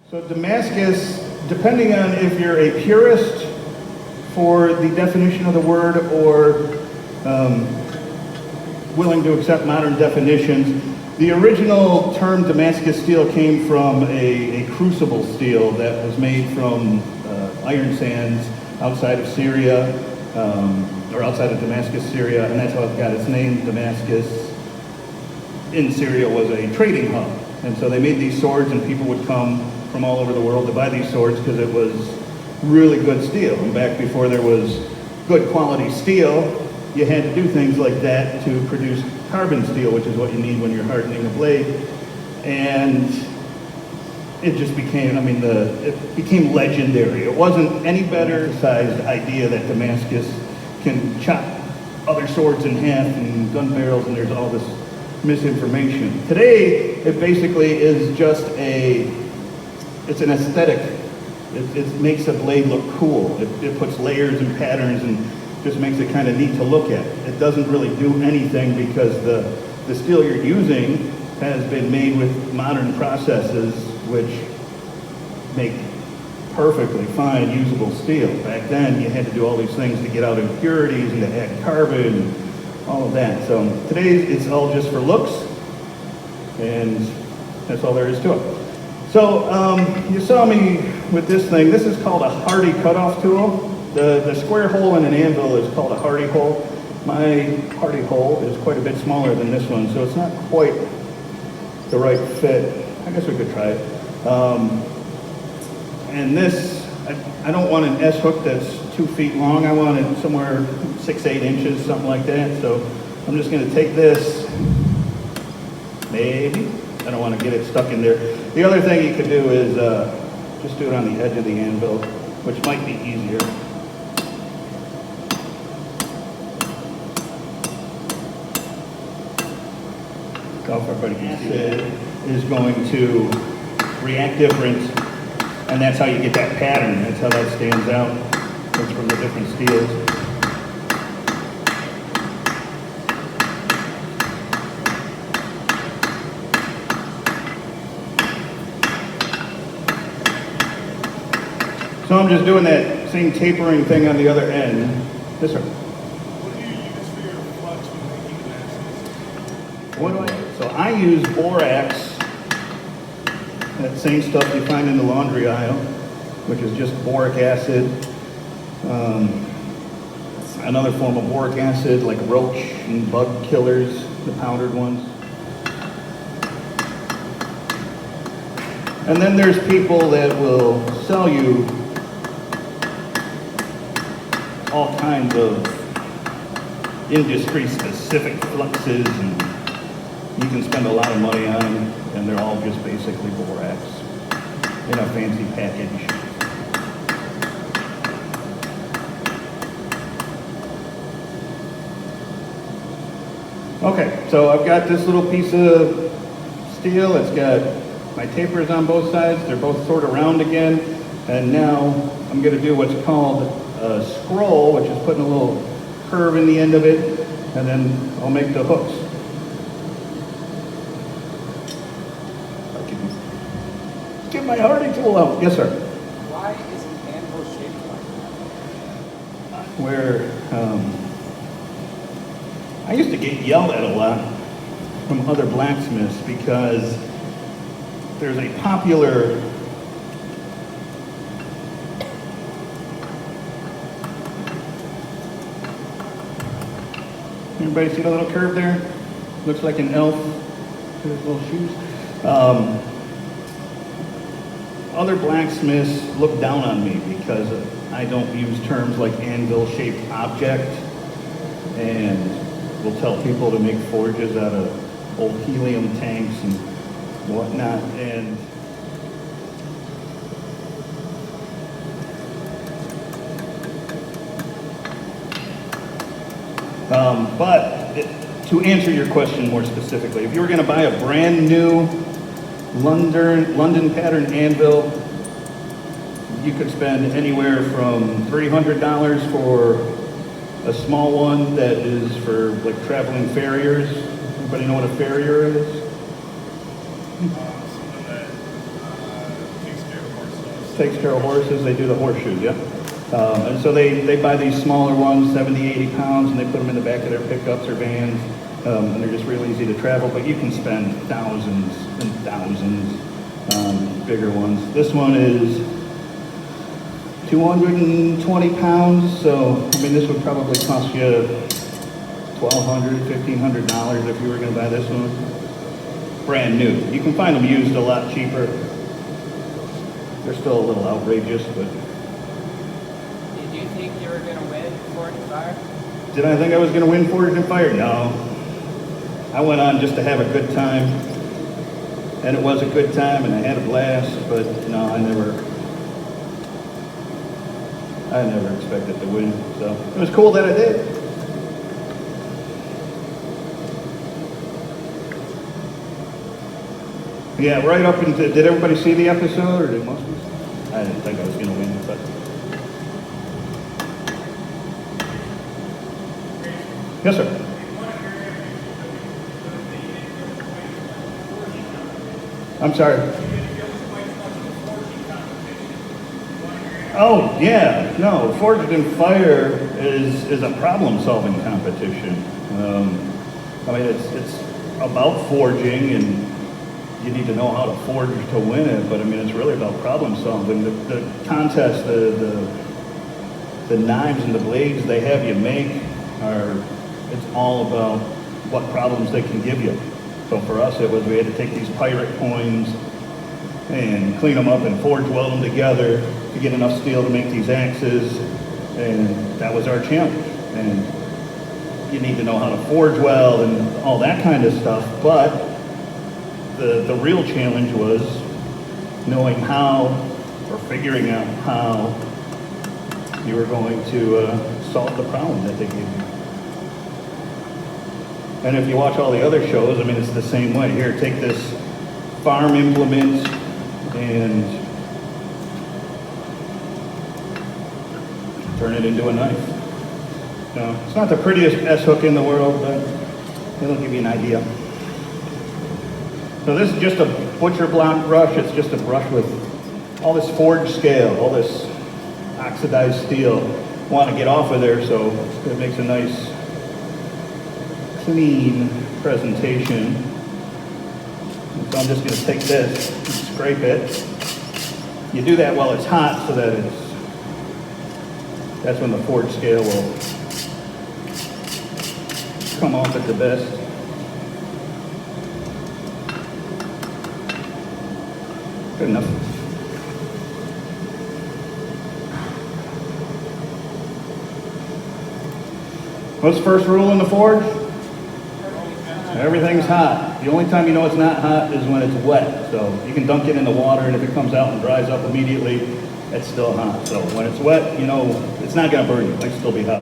So Damascus, depending on if you're a purist for the definition of the word or willing to accept modern definitions, the original term Damascus steel came from a crucible steel that was made from iron sands outside of Syria, or outside of Damascus, Syria, and that's how it got its name. Damascus in Syria was a trading hub, and so they made these swords, and people would come from all over the world to buy these swords because it was really good steel. And back before there was good quality steel, you had to do things like that to produce carbon steel, which is what you need when you're hardening a blade. And it just became, it became legendary. It wasn't any better emphasized idea that Damascus can chop other swords in half and gun barrels, and there's all this misinformation. Today, it basically is just it's an aesthetic. It makes a blade look cool. It puts layers and patterns and just makes it kind of neat to look at. It doesn't really do anything because the steel you're using has been made with modern processes which make perfectly fine usable steel. Back then you had to do all these things to get out impurities and to add carbon and all of that. So today it's all just for looks, and that's all there is to it. So you saw me with this thing. This is called a Hardy cutoff tool. The square hole in an anvil is called a Hardy hole. My Hardy hole is quite a bit smaller than this one, so it's not quite the right fit. I guess we could try it. And this, I don't want an S hook that's 2 feet long. I want it somewhere 6-8 inches, something like that. So I'm just going to take this, maybe. I don't want to get it stuck in there. The other thing you could do is just do it on the edge of the anvil, which might be easier. Acid is going to react different, and that's how you get that pattern. That's how that stands out. It's from the different steels. So I'm just doing that same tapering thing on the other end. Yes, sir. What do you use for your flux when making Damascus? What do I use? So I use borax, that same stuff you find in the laundry aisle, which is just boric acid. Another form of boric acid, like roach and bug killers, the powdered ones. And then there's people that will sell you all kinds of industry-specific fluxes, and you can spend a lot of money on them, and they're all just basically borax in a fancy package. Okay, so I've got this little piece of steel. It's got my tapers on both sides. They're both sort of round again. And now I'm going to do what's called a scroll, which is putting a little curve in the end of it, and then I'll make the hooks. Get my Hardy tool out. Yes, sir. Why is an anvil shaped like that? Where I used to get yelled at a lot from other blacksmiths because there's a popular Everybody see the little curve there? Looks like an elf with his little shoes. Other blacksmiths look down on me because I don't use terms like anvil-shaped object, and will tell people to make forges out of old helium tanks and whatnot. And to answer your question more specifically, if you were going to buy a brand new London pattern anvil, you could spend anywhere from $300 for a small one that is for like traveling farriers. Everybody know what a farrier is? Someone that takes care takes care of horses, they do the horseshoes, yeah. And so they buy these smaller ones, 70, 80 pounds, and they put them in the back of their pickups or vans, and they're just real easy to travel, but you can spend thousands and thousands on bigger ones. This one is 220 pounds, so, I mean, this would probably cost you $1,200, $1,500 if you were gonna buy this one. Brand new. You can find them used a lot cheaper. They're still a little outrageous, but. Did you think you were going to win Forged and Fire? Did I think I was gonna win Forged and Fire? No. I went on just to have a good time. And it was a good time and I had a blast, but no, I never expected to win. So it was cool that I did. Yeah, right up into, did everybody see the episode or did most of us? I didn't think I was gonna win, but. Yes, sir. I'm sorry. Oh, yeah, no, Forged and Fire is a problem-solving competition. I mean, it's about forging and you need to know how to forge to win it, but I mean, it's really about problem-solving. The contest, the knives and the blades they have you make it's all about what problems they can give you. So for us, it was we had to take these pirate coins and clean them up and forge weld them together to get enough steel to make these axes, and that was our challenge. And you need to know how to forge weld and all that kind of stuff, but the real challenge was knowing how, or figuring out how you were going to solve the problem that they gave you. And if you watch all the other shows, I mean, it's the same way. Here, take this farm implement and turn it into a knife. It's not the prettiest S-hook in the world, but it'll give you an idea. So this is just a butcher block brush. It's just a brush with all this forged scale, all this oxidized steel. Want to get off of there, so it makes a nice clean presentation. And so I'm just going to take this and scrape it. You do that while it's hot so that that's when the forged scale will come off at the best. Good enough. What's the first rule in the forge? Everything's hot. The only time you know it's not hot is when it's wet. So you can dunk it in the water, and if it comes out and dries up immediately, it's still hot. So when it's wet, you know it's not going to burn you. It might still be hot.